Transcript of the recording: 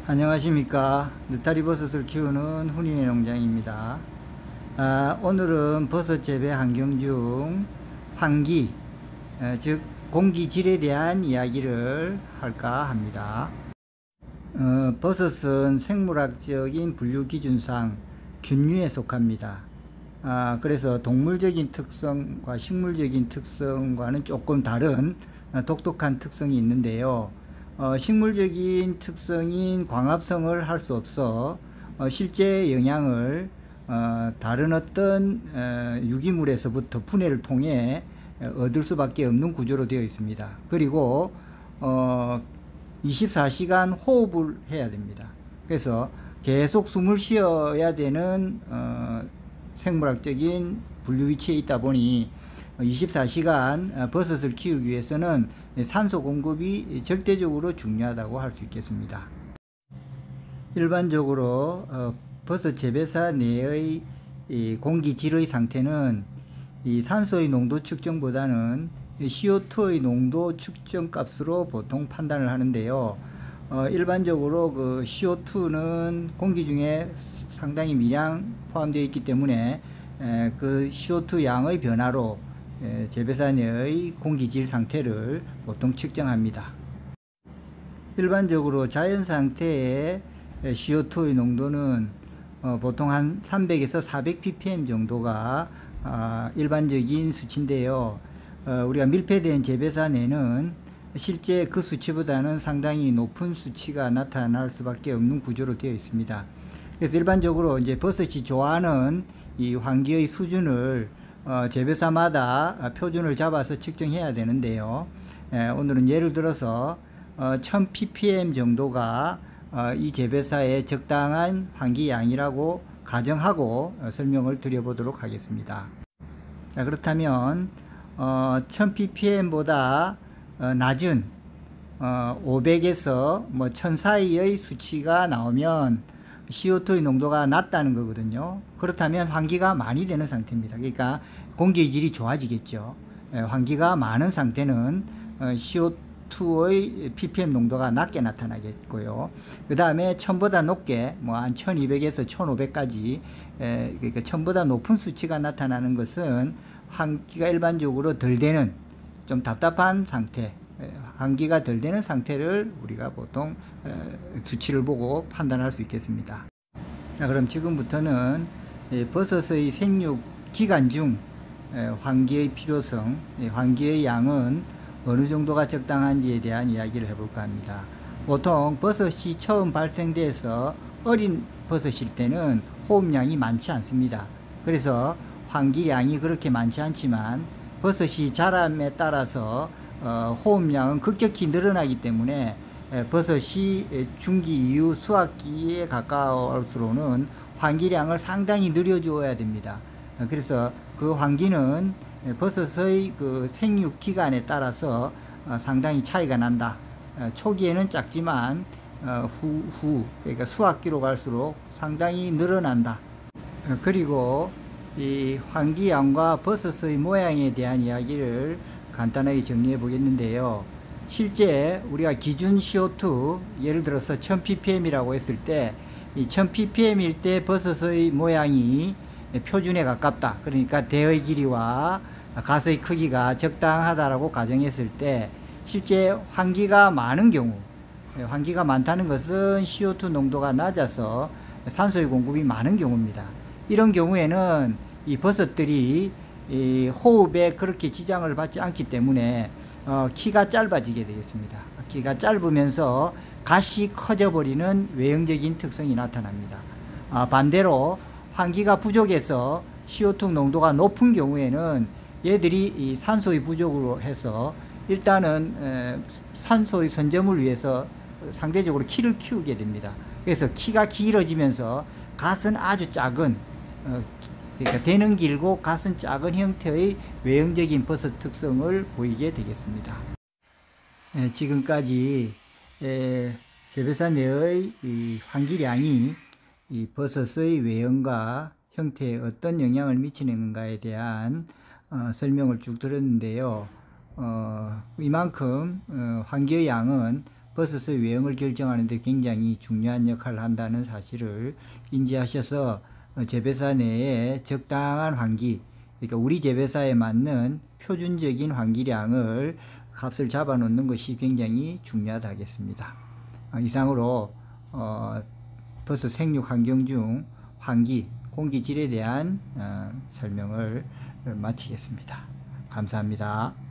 안녕하십니까. 느타리 버섯을 키우는 훈인의 농장입니다. 오늘은 버섯 재배 환경 중 환기, 즉 공기질에 대한 이야기를 할까 합니다. 버섯은 생물학적인 분류 기준상 균류에 속합니다. 그래서 동물적인 특성과 식물적인 특성과는 조금 다른 독특한 특성이 있는데요. 식물적인 특성인 광합성을 할 수 없어 실제 영양을 다른 어떤 유기물에서부터 분해를 통해 얻을 수밖에 없는 구조로 되어 있습니다. 그리고 24시간 호흡을 해야 됩니다. 그래서 계속 숨을 쉬어야 되는 생물학적인 분류 위치에 있다 보니 24시간 버섯을 키우기 위해서는 산소 공급이 절대적으로 중요하다고 할 수 있겠습니다. 일반적으로 버섯 재배사 내의 공기질의 상태는 이 산소의 농도 측정보다는 CO2의 농도 측정 값으로 보통 판단을 하는데요. 일반적으로 그 CO2는 공기 중에 상당히 미량 포함되어 있기 때문에 그 CO2 양의 변화로 재배사 내의 공기질 상태를 보통 측정합니다. 일반적으로 자연 상태의 CO2의 농도는 보통 한 300에서 400 ppm 정도가 일반적인 수치인데요. 우리가 밀폐된 재배사 내는 실제 그 수치보다는 상당히 높은 수치가 나타날 수밖에 없는 구조로 되어 있습니다. 그래서 일반적으로 이제 버섯이 좋아하는 이 환기의 수준을 재배사마다 표준을 잡아서 측정해야 되는데요. 오늘은 예를 들어서 1000 ppm 정도가 이 재배사의 적당한 환기량이라고 가정하고 설명을 드려보도록 하겠습니다. 자, 그렇다면 1000 ppm보다 낮은 500에서 1000 사이의 수치가 나오면 CO2의 농도가 낮다는 거거든요. 그렇다면 환기가 많이 되는 상태입니다. 그러니까 공기질이 좋아지겠죠. 환기가 많은 상태는 CO2의 ppm 농도가 낮게 나타나겠고요. 그 다음에 1000보다 높게 한 1200에서 1500까지 그러니까 1000보다 높은 수치가 나타나는 것은 환기가 일반적으로 덜 되는 좀 답답한 상태, 환기가 덜 되는 상태를 우리가 보통 수치를 보고 판단할 수 있겠습니다. 자, 그럼 지금부터는 버섯의 생육 기간 중 환기의 필요성, 환기의 양은 어느 정도가 적당한지에 대한 이야기를 해볼까 합니다. 보통 버섯이 처음 발생돼서 어린 버섯일 때는 호흡량이 많지 않습니다. 그래서 환기량이 그렇게 많지 않지만 버섯이 자람에 따라서 호흡량은 급격히 늘어나기 때문에 버섯이 중기 이후 수확기에 가까울수록은 환기량을 상당히 늘려주어야 됩니다. 그래서 그 환기는 버섯의 그 생육 기간에 따라서 상당히 차이가 난다. 초기에는 작지만 그러니까 수확기로 갈수록 상당히 늘어난다. 그리고 이 환기량과 버섯의 모양에 대한 이야기를 간단하게 정리해 보겠는데요. 실제 우리가 기준 CO2 예를 들어서 1000 ppm이라고 했을 때 이 1000 ppm일 때 버섯의 모양이 표준에 가깝다. 그러니까 대의 길이와 가스의 크기가 적당하다라고 가정했을 때 실제 환기가 많은 경우, 환기가 많다는 것은 CO2 농도가 낮아서 산소의 공급이 많은 경우입니다. 이런 경우에는 이 버섯들이 이 호흡에 그렇게 지장을 받지 않기 때문에 키가 짧아지게 되겠습니다. 키가 짧으면서 갓이 커져버리는 외형적인 특성이 나타납니다. 반대로 환기가 부족해서 CO2 농도가 높은 경우에는 얘들이 이 산소의 부족으로 해서 일단은 산소의 선점을 위해서 상대적으로 키를 키우게 됩니다. 그래서 키가 길어지면서 갓은 아주 작은 그러니까 대는 길고 갓은 작은 형태의 외형적인 버섯 특성을 보이게 되겠습니다. 지금까지 재배사 내의 이 환기량이 이 버섯의 외형과 형태에 어떤 영향을 미치는가에 대한 설명을 쭉 들었는데요. 이만큼 환기의 양은 버섯의 외형을 결정하는 데 굉장히 중요한 역할을 한다는 사실을 인지하셔서 재배사 내에 적당한 환기, 그러니까 우리 재배사에 맞는 표준적인 환기량을 값을 잡아 놓는 것이 굉장히 중요하다 하겠습니다. 이상으로 버섯 생육 환경 중 환기, 공기질에 대한 설명을 마치겠습니다. 감사합니다.